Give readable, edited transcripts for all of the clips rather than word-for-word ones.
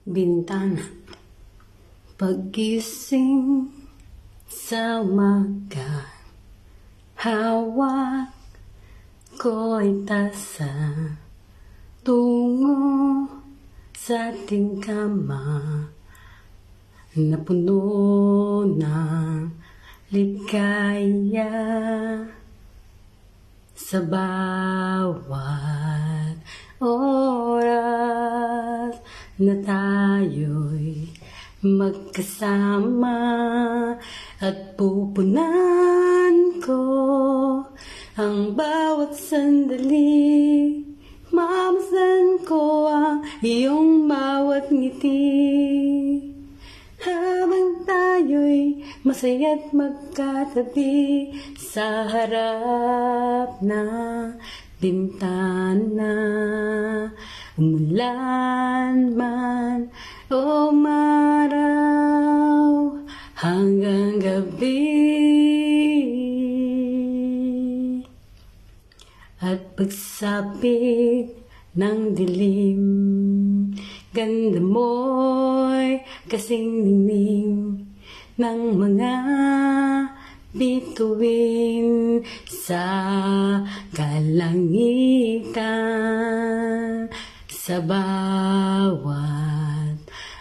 bintana. Paggising sa umaga, hawak ko'y tasa tungo sa ating kama na puno ng ligaya. Sa bawat oras na tayo'y magkasama at pupunan ko ang bawat sandali. Mamasdan ko ang iyong bawat ngiti habang tayo'y masaya't magkatabi sa harap ng bintana. Umulan man o umaraw hanggang gabi, at pagsapit ng dilim, ganda mo'y kasing ningning ng mga bituin sa kalangitan. Sa bawat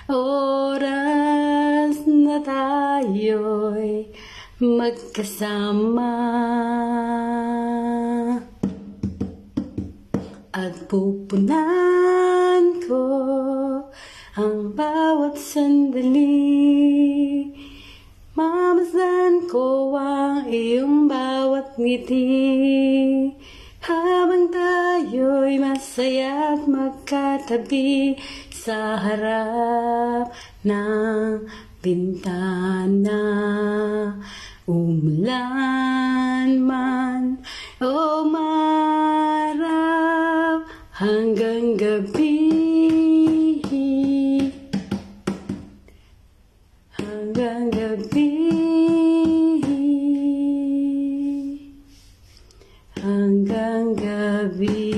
oras na tayo'y magkasama at pupunan ko ang bawat sandali. Mamasdan ko ang iyong bawat ngiti habang tayo'y masaya at magkatabi sa harap ng bintana. Umulan man o umaraw hanggang gabi, hanggang gabi, hanggang gabi.